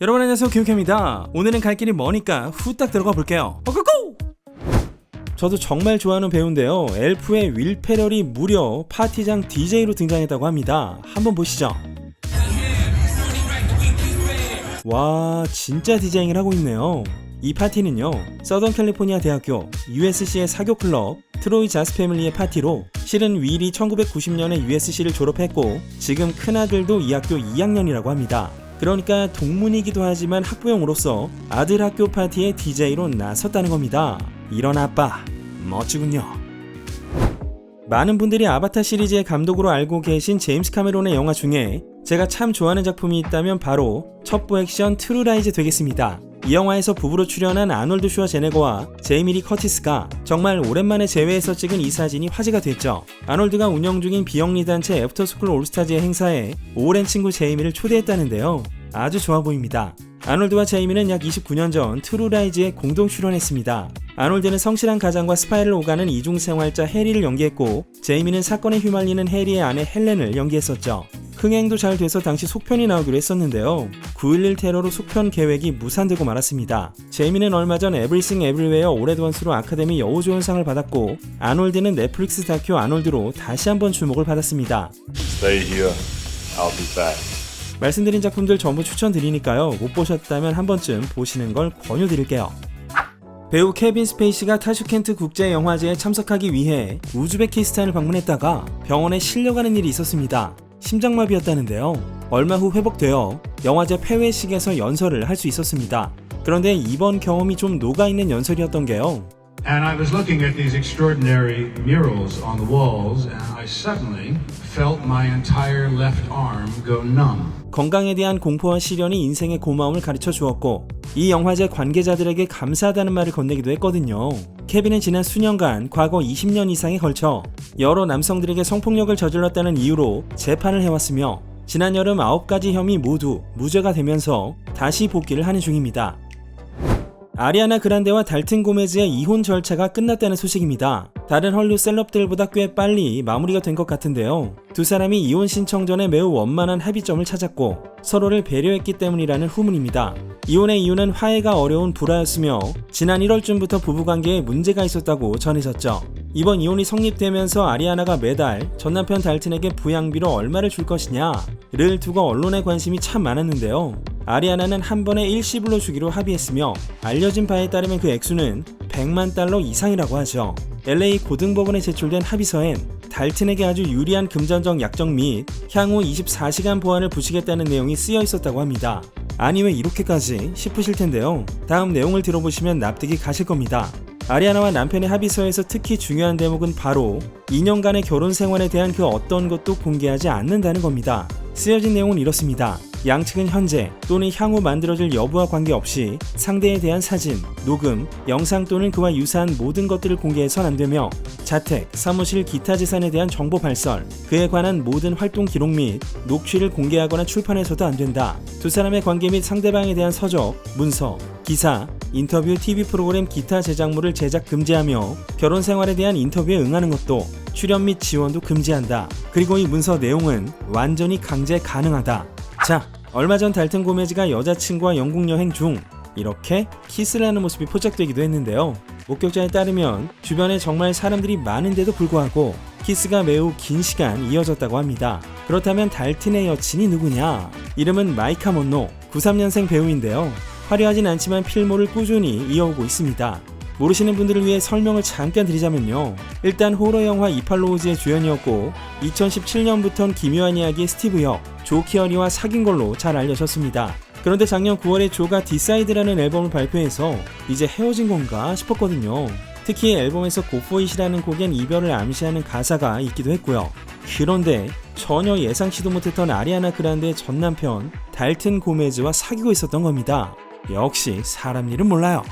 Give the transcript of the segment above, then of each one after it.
여러분 안녕하세요, 김우케입니다. 오늘은 갈 길이 머니까 후딱 들어가 볼게요. 고고! 저도 정말 좋아하는 배우인데요. 엘프의 윌 페럴이 무려 파티장 DJ로 등장했다고 합니다. 한번 보시죠. 와, 진짜 디자잉을 하고 있네요. 이 파티는요, 서던 캘리포니아 대학교 USC의 사교 클럽 트로이 자스 패밀리의 파티로, 실은 윌이 1990년에 USC를 졸업했고 지금 큰아들도 이 학교 2학년이라고 합니다. 그러니까 동문이기도 하지만 학부형으로서 아들 학교 파티에 DJ로 나섰다는 겁니다. 이런 아빠 멋지군요. 많은 분들이 아바타 시리즈의 감독으로 알고 계신 제임스 카메론의 영화 중에 제가 참 좋아하는 작품이 있다면 바로 첩보 액션 트루 라이즈 되겠습니다. 이 영화에서 부부로 출연한 아놀드 슈워제네거와 제이미 리 커티스가 정말 오랜만에 재회해서 찍은 이 사진이 화제가 됐죠. 아놀드가 운영 중인 비영리 단체 애프터스쿨 올스타즈의 행사에 오랜 친구 제이미를 초대했다는데요. 아주 좋아 보입니다. 아놀드와 제이미는 약 29년 전 트루 라이즈에 공동 출연했습니다. 아놀드는 성실한 가장과 스파이를 오가는 이중생활자 해리를 연기했고, 제이미는 사건에 휘말리는 해리의 아내 헬렌을 연기했었죠. 흥행도 잘 돼서 당시 속편이 나오기로 했었는데요. 9.11 테러로 속편 계획이 무산되고 말았습니다. 제이미는 얼마 전 에브리싱 에브리웨어 올해도원수로 아카데미 여우조연상을 받았고, 아놀드는 넷플릭스 다큐 아놀드로 다시 한번 주목을 받았습니다. Stay here. I'll be back. 말씀드린 작품들 전부 추천드리니까요, 못 보셨다면 한 번쯤 보시는 걸 권유드릴게요. 배우 케빈 스페이시가 타슈켄트 국제영화제에 참석하기 위해 우즈베키스탄을 방문했다가 병원에 실려가는 일이 있었습니다. 심장마비였다는데요. 얼마 후 회복되어 영화제 폐회식에서 연설을 할 수 있었습니다. 그런데 이번 경험이 좀 녹아있는 연설이었던 게요. And I was looking at these extraordinary murals on the walls and I suddenly felt my entire left arm go numb. 건강에 대한 공포와 시련이 인생의 고마움을 가르쳐 주었고, 이 영화제 관계자들에게 감사하다는 말을 건네기도 했거든요. 케빈은 지난 수년간 과거 20년 이상에 걸쳐 여러 남성들에게 성폭력을 저질렀다는 이유로 재판을 해왔으며, 지난 여름 9가지 혐의 모두 무죄가 되면서 다시 복귀를 하는 중입니다. 아리아나 그란데와 달튼 고메즈의 이혼 절차가 끝났다는 소식입니다. 다른 헐리우드 셀럽들보다 꽤 빨리 마무리가 된 것 같은데요. 두 사람이 이혼 신청 전에 매우 원만한 합의점을 찾았고 서로를 배려했기 때문이라는 후문입니다. 이혼의 이유는 화해가 어려운 불화였으며, 지난 1월쯤부터 부부관계에 문제가 있었다고 전해졌죠. 이번 이혼이 성립되면서 아리아나가 매달 전 남편 달튼에게 부양비로 얼마를 줄 것이냐를 두고 언론의 관심이 참 많았는데요. 아리아나는 한 번에 일시불로 주기로 합의했으며, 알려진 바에 따르면 그 액수는 $100만 이상이라고 하죠. LA 고등법원에 제출된 합의서엔 달튼에게 아주 유리한 금전적 약정 및 향후 24시간 보안을 부시겠다는 내용이 쓰여 있었다고 합니다. 아니 왜 이렇게까지 싶으실 텐데요. 다음 내용을 들어보시면 납득이 가실 겁니다. 아리아나와 남편의 합의서에서 특히 중요한 대목은 바로 2년간의 결혼 생활에 대한 그 어떤 것도 공개하지 않는다는 겁니다. 쓰여진 내용은 이렇습니다. 양측은 현재 또는 향후 만들어질 여부와 관계없이 상대에 대한 사진, 녹음, 영상 또는 그와 유사한 모든 것들을 공개해선 안 되며, 자택, 사무실, 기타 재산에 대한 정보 발설, 그에 관한 모든 활동 기록 및 녹취를 공개하거나 출판해서도 안 된다. 두 사람의 관계 및 상대방에 대한 서적, 문서, 기사, 인터뷰, TV 프로그램, 기타 제작물을 제작 금지하며, 결혼 생활에 대한 인터뷰에 응하는 것도 출연 및 지원도 금지한다. 그리고 이 문서 내용은 완전히 강제 가능하다. 자, 얼마 전 달튼 고메즈가 여자친구와 영국 여행 중 이렇게 키스를 하는 모습이 포착되기도 했는데요. 목격자에 따르면 주변에 정말 사람들이 많은데도 불구하고 키스가 매우 긴 시간 이어졌다고 합니다. 그렇다면 달튼의 여친이 누구냐? 이름은 마이카 먼로, 93년생 배우인데요. 화려하진 않지만 필모를 꾸준히 이어오고 있습니다. 모르시는 분들을 위해 설명을 잠깐 드리자면요. 일단 호러 영화 이팔로우즈의 주연이었고 2017년부터는 기묘한 이야기의 스티브 역, 조 키어리와 사귄 걸로 잘 알려졌습니다. 그런데 작년 9월에 조가 디사이드라는 앨범을 발표해서 이제 헤어진 건가 싶었거든요. 특히 앨범에서 굿포잇이라는 곡엔 이별을 암시하는 가사가 있기도 했고요. 그런데 전혀 예상치도 못했던 아리아나 그란데의 전 남편 달튼 고메즈와 사귀고 있었던 겁니다. 역시 사람 일은 몰라요.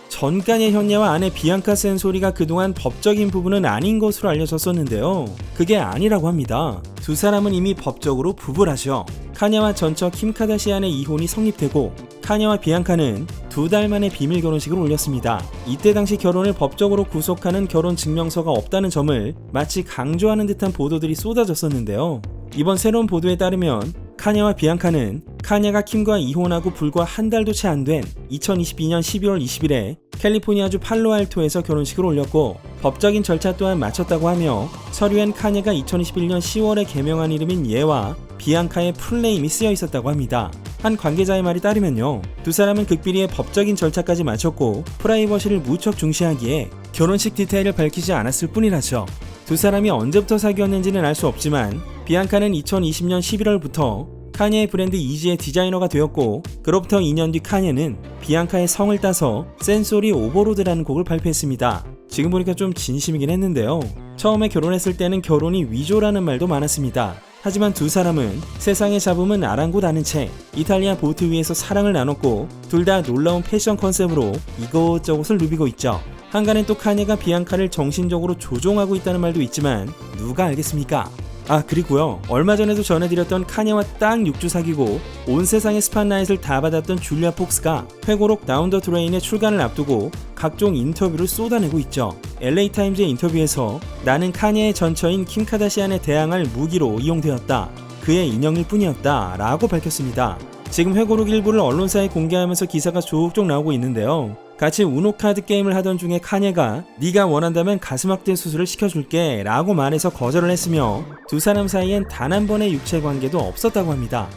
전간의 현녀와 아내 비앙카 센소리가 그동안 법적인 부부는 아닌 것으로 알려졌었는데요. 그게 아니라고 합니다. 두 사람은 이미 법적으로 부부라죠. 카냐와 전처 킴 카다시안의 이혼이 성립되고, 카냐와 비앙카는 2달 만에 비밀 결혼식을 올렸습니다. 이때 당시 결혼을 법적으로 구속하는 결혼 증명서가 없다는 점을 마치 강조하는 듯한 보도들이 쏟아졌었는데요. 이번 새로운 보도에 따르면 카니와 비앙카는 카니가 킴과 이혼하고 불과 한 달도 채 안 된 2022년 12월 20일에 캘리포니아주 팔로알토에서 결혼식을 올렸고 법적인 절차 또한 마쳤다고 하며 서류엔 카니가 2021년 10월에 개명한 이름인 예와 비앙카의 풀네임이 쓰여 있었다고 합니다. 한 관계자의 말이 따르면요, 두 사람은 극비리의 법적인 절차까지 마쳤고 프라이버시를 무척 중시하기에 결혼식 디테일을 밝히지 않았을 뿐이라죠. 두 사람이 언제부터 사귀었는지는 알 수 없지만 비앙카는 2020년 11월부터 카니의 브랜드 이지의 디자이너가 되었고 그로부터 2년 뒤 카니는 비앙카의 성을 따서 센소리 오버로드라는 곡을 발표했습니다. 지금 보니까 좀 진심이긴 했는데요. 처음에 결혼했을 때는 결혼이 위조라는 말도 많았습니다. 하지만 두 사람은 세상의 잡음은 아랑곳 아는 채 이탈리아 보트 위에서 사랑을 나눴고 둘 다 놀라운 패션 컨셉으로 이것저것을 누비고 있죠. 한간엔 또 카니가 비앙카를 정신적으로 조종하고 있다는 말도 있지만 누가 알겠습니까? 아, 그리고요, 얼마 전에도 전해드렸던 카니와 딱 6주 사귀고 온 세상의 스팟라이트를 다 받았던 줄리아 폭스가 회고록 다운 더 트레인의 출간을 앞두고 각종 인터뷰를 쏟아내고 있죠. LA타임즈의 인터뷰에서 나는 카니의 전처인 킴 카다시안에 대항할 무기로 이용되었다. 그의 인형일 뿐이었다 라고 밝혔습니다. 지금 회고록 일부를 언론사에 공개하면서 기사가 족족 나오고 있는데요. 같이 우노 카드 게임을 하던 중에 카니가 네가 원한다면 가슴 확대 수술을 시켜줄게 라고 말해서 거절을 했으며 두 사람 사이엔 단 한 번의 육체 관계도 없었다고 합니다.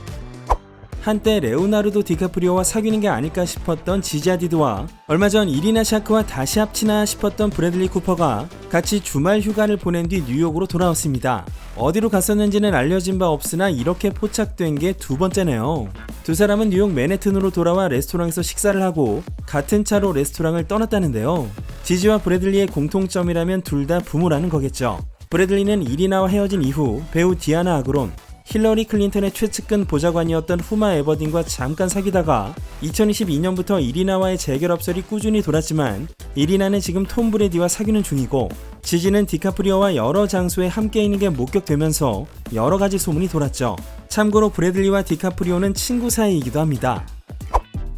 한때 레오나르도 디카프리오와 사귀는 게 아닐까 싶었던 지지 하디드와 얼마 전 이리나 샤크와 다시 합치나 싶었던 브래들리 쿠퍼가 같이 주말 휴가를 보낸 뒤 뉴욕으로 돌아왔습니다. 어디로 갔었는지는 알려진 바 없으나 이렇게 포착된 게 두 번째네요. 두 사람은 뉴욕 맨해튼으로 돌아와 레스토랑에서 식사를 하고 같은 차로 레스토랑을 떠났다는데요. 지지와 브래들리의 공통점이라면 둘 다 부모라는 거겠죠. 브래들리는 이리나와 헤어진 이후 배우 디아나 아그론, 힐러리 클린턴의 최측근 보좌관이었던 후마 에버딘과 잠깐 사귀다가 2022년부터 이리나와의 재결 업설이 꾸준히 돌았지만 이리나는 지금 톰 브래디와 사귀는 중이고 지지는 디카프리오와 여러 장소에 함께 있는 게 목격되면서 여러 가지 소문이 돌았죠. 참고로 브래들리와 디카프리오는 친구 사이이기도 합니다.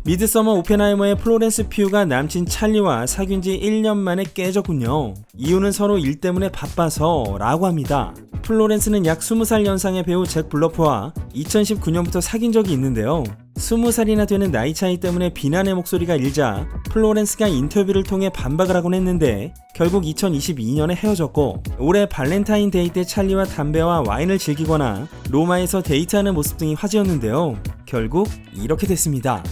미드서머 오펜하이머의 플로렌스 퓨가 남친 찰리와 사귄 지 1년 만에 깨졌군요. 이유는 서로 일 때문에 바빠서 라고 합니다. 플로렌스는 약 20살 연상의 배우 잭 블러프와 2019년부터 사귄 적이 있는데요. 20살이나 되는 나이 차이 때문에 비난의 목소리가 일자 플로렌스가 인터뷰를 통해 반박을 하곤 했는데 결국 2022년에 헤어졌고 올해 발렌타인데이 때 찰리와 담배와 와인을 즐기거나 로마에서 데이트하는 모습 등이 화제였는데요. 결국 이렇게 됐습니다.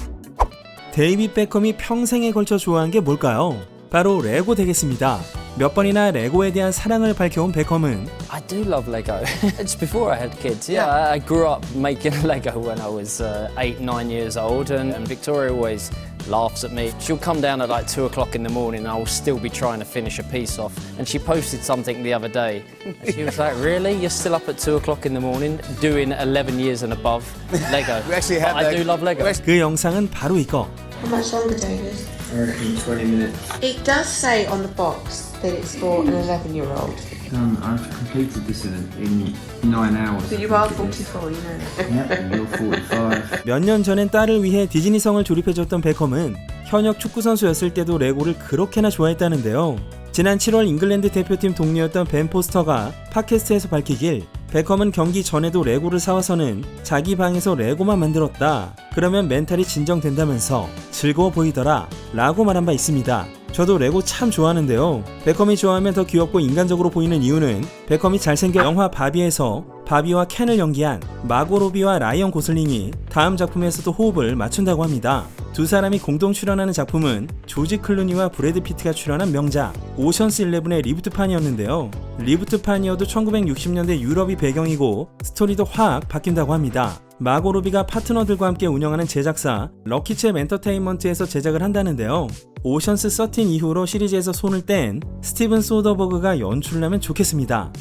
데이빗 베컴이 평생에 걸쳐 좋아한 게 뭘까요? 바로 레고 되겠습니다. 몇 번이나 레고에 대한 사랑을 밝혀온 베컴은 I do love Lego. It's before I had kids. Yeah, I grew up making Lego when I was 8, 9 years old, and Victoria always laughs at me. She'll come down at like 2 o'clock in the morning and I will still be trying to finish a piece off. And she posted something the other day. And she was like, really? You're still up at 2 o'clock in the morning doing 11 years and above Lego? We actually have I do love Lego. 그 영상은 바로 이거. How much longer, David? I reckon 20 minutes. It does say on the box that it's for an 11-year-old. I've completed this in 9 hours. But you are 44, you know. Yep, and you're 45. 몇 년 전엔 딸을 위해 디즈니성을 조립해줬던 베컴은 현역 축구선수였을 때도 레고를 그렇게나 좋아했다는데요. 지난 7월 잉글랜드 대표팀 동료였던 벤 포스터가 팟캐스트에서 밝히길 베컴은 경기 전에도 레고를 사와서는 자기 방에서 레고만 만들었다. 그러면 멘탈이 진정된다면서 즐거워 보이더라 라고 말한 바 있습니다. 저도 레고 참 좋아하는데요. 베컴이 좋아하면 더 귀엽고 인간적으로 보이는 이유는 베컴이 잘생겨 영화 바비에서 바비와 켄을 연기한 마고 로비와 라이언 고슬링이 다음 작품에서도 호흡을 맞춘다고 합니다. 두 사람이 공동 출연하는 작품은 조지 클루니와 브래드 피트가 출연한 명작 오션스 11의 리부트판이었는데요. 리부트판이어도 1960년대 유럽이 배경이고 스토리도 확 바뀐다고 합니다. 마고 로비가 파트너들과 함께 운영하는 제작사 럭키챔 엔터테인먼트에서 제작을 한다는데요. 오션스 13 이후로 시리즈에서 손을 뗀 스티븐 소더버그가 연출을 하면 좋겠습니다.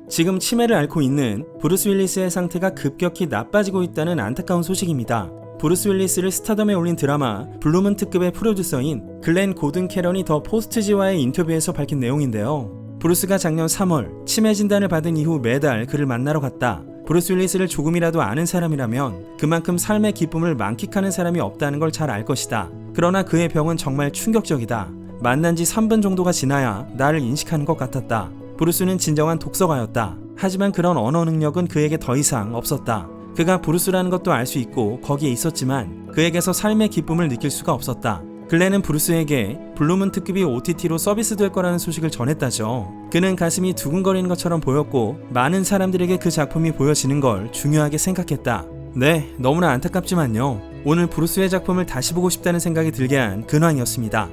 지금 치매를 앓고 있는 브루스 윌리스의 상태가 급격히 나빠지고 있다는 안타까운 소식입니다. 브루스 윌리스를 스타덤에 올린 드라마 블루문 특급의 프로듀서인 글렌 고든 캐런이 더 포스트지와의 인터뷰에서 밝힌 내용인데요. 브루스가 작년 3월 치매 진단을 받은 이후 매달 그를 만나러 갔다. 브루스 윌리스를 조금이라도 아는 사람이라면 그만큼 삶의 기쁨을 만끽하는 사람이 없다는 걸 잘 알 것이다. 그러나 그의 병은 정말 충격적이다. 만난 지 3분 정도가 지나야 나를 인식하는 것 같았다. 브루스는 진정한 독서가였다. 하지만 그런 언어 능력은 그에게 더 이상 없었다. 그가 브루스라는 것도 알 수 있고 거기에 있었지만 그에게서 삶의 기쁨을 느낄 수가 없었다. 글렌은 브루스에게 블루문 특급이 OTT로 서비스될 거라는 소식을 전했다죠. 그는 가슴이 두근거리는 것처럼 보였고 많은 사람들에게 그 작품이 보여지는 걸 중요하게 생각했다. 네, 너무나 안타깝지만요. 오늘 브루스의 작품을 다시 보고 싶다는 생각이 들게 한 근황이었습니다.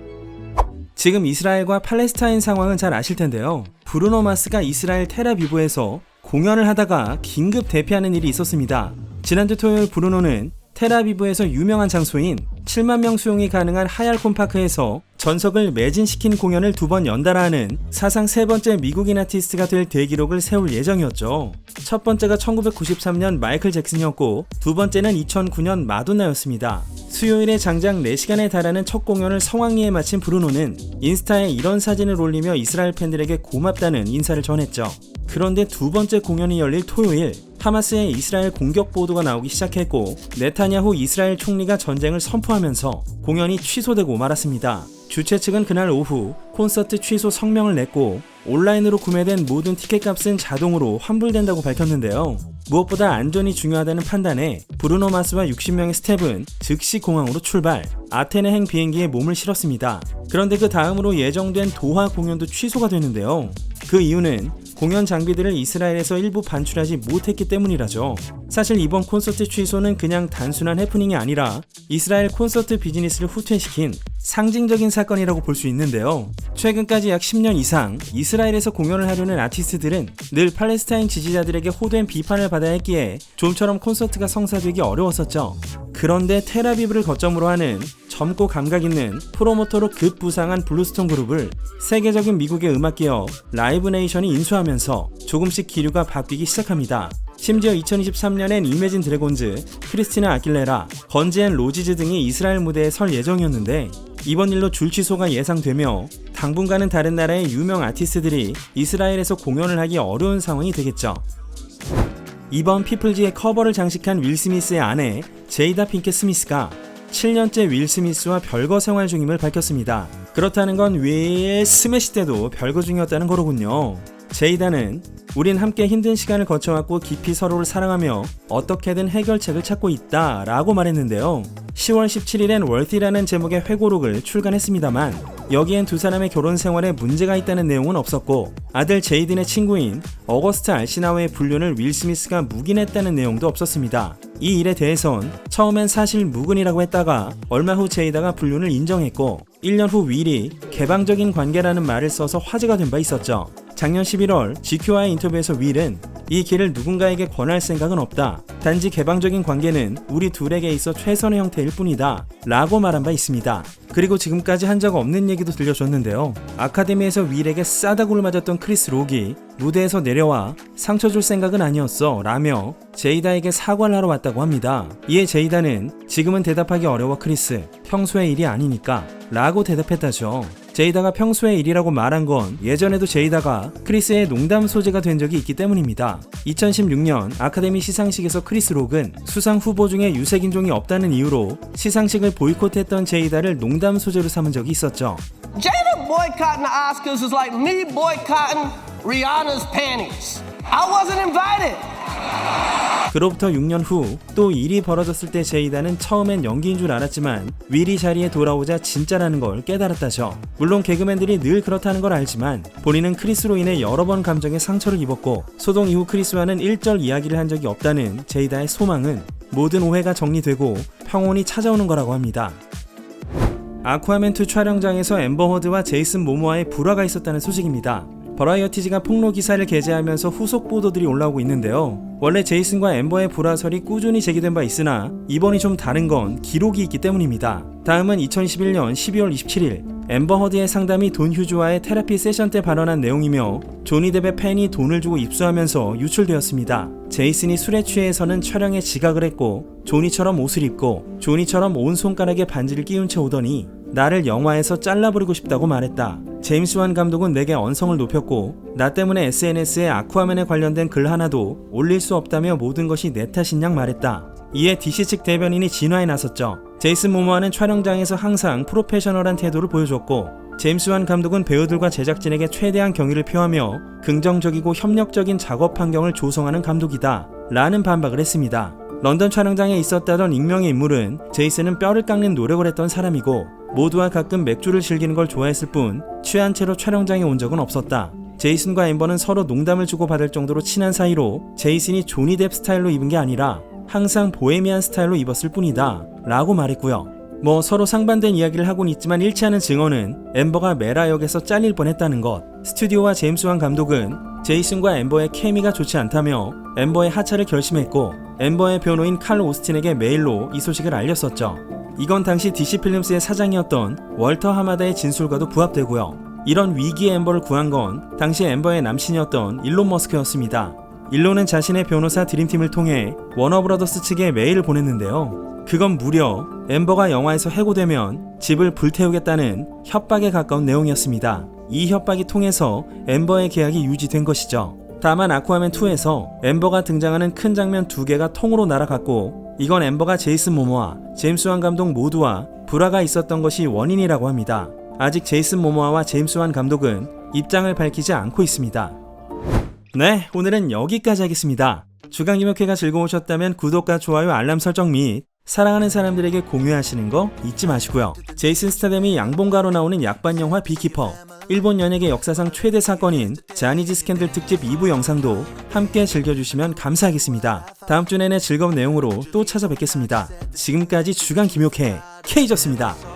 지금 이스라엘과 팔레스타인 상황은 잘 아실 텐데요. 브루노 마스가 이스라엘 텔아비브에서 공연을 하다가 긴급 대피하는 일이 있었습니다. 지난주 토요일 브루노는 텔아비브에서 유명한 장소인 7만 명 수용이 가능한 하얄콘 파크에서 전석을 매진시킨 공연을 2번 연달아 하는 사상 3번째 미국인 아티스트가 될 대기록을 세울 예정이었죠. 첫 번째가 1993년 마이클 잭슨이었고 두 번째는 2009년 마돈나였습니다. 수요일에 장장 4시간에 달하는 첫 공연을 성황리에 마친 브루노는 인스타에 이런 사진을 올리며 이스라엘 팬들에게 고맙다는 인사를 전했죠. 그런데 두 번째 공연이 열릴 토요일, 하마스의 이스라엘 공격 보도가 나오기 시작했고 네타냐후 이스라엘 총리가 전쟁을 선포하면서 공연이 취소되고 말았습니다. 주최 측은 그날 오후 콘서트 취소 성명을 냈고 온라인으로 구매된 모든 티켓값은 자동으로 환불된다고 밝혔는데요. 무엇보다 안전이 중요하다는 판단에 브루노 마스와 60명의 스태프는 즉시 공항으로 출발, 아테네행 비행기에 몸을 실었습니다. 그런데 그 다음으로 예정된 도하 공연도 취소가 됐는데요. 그 이유는 공연 장비들을 이스라엘에서 일부 반출하지 못했기 때문이라죠. 사실 이번 콘서트 취소는 그냥 단순한 해프닝이 아니라 이스라엘 콘서트 비즈니스를 후퇴시킨 상징적인 사건이라고 볼 수 있는데요. 최근까지 약 10년 이상 이스라엘에서 공연을 하려는 아티스트들은 늘 팔레스타인 지지자들에게 호된 비판을 받아야 했기에 좀처럼 콘서트가 성사되기 어려웠었죠. 그런데 텔아비브를 거점으로 하는 젊고 감각 있는 프로모터로 급부상한 블루스톤 그룹을 세계적인 미국의 음악기업 라이브 네이션이 인수하면서 조금씩 기류가 바뀌기 시작합니다. 심지어 2023년엔 이매진 드래곤즈, 크리스티나 아길레라, 건지 앤 로지즈 등이 이스라엘 무대에 설 예정이었는데 이번 일로 줄 취소가 예상되며 당분간은 다른 나라의 유명 아티스트들이 이스라엘에서 공연을 하기 어려운 상황이 되겠죠. 이번 피플즈의 커버를 장식한 윌 스미스의 아내 제이다 핑켓 스미스가 7년째 윌 스미스와 별거 생활 중임을 밝혔습니다. 그렇다는 건 윌 스매시 때도 별거 중이었다는 거로군요. 제이다는 우린 함께 힘든 시간을 거쳐왔고 깊이 서로를 사랑하며 어떻게든 해결책을 찾고 있다 라고 말했는데요. 10월 17일엔 월티라는 제목의 회고록을 출간했습니다만 여기엔 두 사람의 결혼 생활에 문제가 있다는 내용은 없었고 아들 제이든의 친구인 어거스트 알시나와의 불륜을 윌 스미스가 묵인했다는 내용도 없었습니다. 이 일에 대해선 처음엔 사실 무근이라고 했다가 얼마 후 제이다가 불륜을 인정했고 1년 후 윌이 개방적인 관계라는 말을 써서 화제가 된 바 있었죠. 작년 11월 GQ와의 인터뷰에서 윌은 이 길을 누군가에게 권할 생각은 없다. 단지 개방적인 관계는 우리 둘에게 있어 최선의 형태일 뿐이다. 라고 말한 바 있습니다. 그리고 지금까지 한 적 없는 얘기도 들려줬는데요. 아카데미에서 윌에게 싸다구를 맞았던 크리스 록이 무대에서 내려와 상처 줄 생각은 아니었어 라며 제이다에게 사과를 하러 왔다고 합니다. 이에 제이다는 지금은 대답하기 어려워 크리스, 평소의 일이 아니니까 라고 대답했다죠. 제이다가 평소의 일이라고 말한 건 예전에도 제이다가 크리스의 농담 소재가 된 적이 있기 때문입니다. 2016년 아카데미 시상식에서 크리스 록은 수상 후보 중에 유색인종이 없다는 이유로 시상식을 보이콧했던 제이다를 농담 소재로 삼은 적이 있었죠. Jada boycotting the Oscars is like me boycotting Rihanna's panties. I wasn't invited. 그로부터 6년 후 또 일이 벌어졌을 때 제이다는 처음엔 연기인 줄 알았지만 윌이 자리에 돌아오자 진짜라는 걸 깨달았다죠. 물론 개그맨들이 늘 그렇다는 걸 알지만 본인은 크리스로 인해 여러 번 감정에 상처를 입었고 소동 이후 크리스와는 일절 이야기를 한 적이 없다는 제이다의 소망은 모든 오해가 정리되고 평온이 찾아오는 거라고 합니다. 아쿠아맨2 촬영장에서 앰버 허드와 제이슨 모모아의 불화가 있었다는 소식입니다. 버라이어티지가 폭로 기사를 게재하면서 후속 보도들이 올라오고 있는데요. 원래 제이슨과 앰버의 불화설이 꾸준히 제기된 바 있으나 이번이 좀 다른 건 기록이 있기 때문입니다. 다음은 2011년 12월 27일 앰버 허드의 상담이 돈 휴즈와의 테라피 세션 때 발언한 내용이며 조니 뎁의 팬이 돈을 주고 입수하면서 유출되었습니다. 제이슨이 술에 취해서는 촬영에 지각을 했고 조니처럼 옷을 입고 조니처럼 온 손가락에 반지를 끼운 채 오더니 나를 영화에서 잘라버리고 싶다고 말했다. 제임스 완 감독은 내게 언성을 높였고 나 때문에 SNS에 아쿠아맨에 관련된 글 하나도 올릴 수 없다며 모든 것이 내 탓인 양 말했다. 이에 DC 측 대변인이 진화에 나섰죠. 제이슨 모모아는 촬영장에서 항상 프로페셔널한 태도를 보여줬고 제임스 완 감독은 배우들과 제작진에게 최대한 경의를 표하며 긍정적이고 협력적인 작업 환경을 조성하는 감독이다 라는 반박을 했습니다. 런던 촬영장에 있었다던 익명의 인물은 제이슨은 뼈를 깎는 노력을 했던 사람이고 모두와 가끔 맥주를 즐기는 걸 좋아했을 뿐 취한 채로 촬영장에 온 적은 없었다. 제이슨과 앰버는 서로 농담을 주고받을 정도로 친한 사이로 제이슨이 조니 뎁 스타일로 입은 게 아니라 항상 보헤미안 스타일로 입었을 뿐이다 라고 말했고요. 뭐 서로 상반된 이야기를 하곤 있지만 일치하는 증언은 앰버가 메라 역에서 잘릴 뻔했다는 것. 스튜디오와 제임스 완 감독은 제이슨과 앰버의 케미가 좋지 않다며 앰버의 하차를 결심했고 앰버의 변호인 칼 오스틴에게 메일로 이 소식을 알렸었죠. 이건 당시 DC 필름스의 사장이었던 월터 하마다의 진술과도 부합되고요. 이런 위기의 앰버를 구한 건 당시 앰버의 남친이었던 일론 머스크였습니다. 일론은 자신의 변호사 드림팀을 통해 워너브라더스 측에 메일을 보냈는데요. 그건 무려 앰버가 영화에서 해고되면 집을 불태우겠다는 협박에 가까운 내용이었습니다. 이 협박이 통해서 앰버의 계약이 유지된 것이죠. 다만 아쿠아맨2에서 앰버가 등장하는 큰 장면 2개가 통으로 날아갔고 이건 앰버가 제이슨 모모아, 제임스 완 감독 모두와 불화가 있었던 것이 원인이라고 합니다. 아직 제이슨 모모아와 제임스 완 감독은 입장을 밝히지 않고 있습니다. 네, 오늘은 여기까지 하겠습니다. 주간 김혁회가 즐거우셨다면 구독과 좋아요, 알람 설정 및 사랑하는 사람들에게 공유하시는 거 잊지 마시고요. 제이슨 스타뎀이 양봉가로 나오는 약반 영화 비키퍼, 일본 연예계 역사상 최대 사건인 자니즈 스캔들 특집 2부 영상도 함께 즐겨주시면 감사하겠습니다. 다음 주 내내 즐거운 내용으로 또 찾아뵙겠습니다. 지금까지 주간 김혁회 K졌습니다.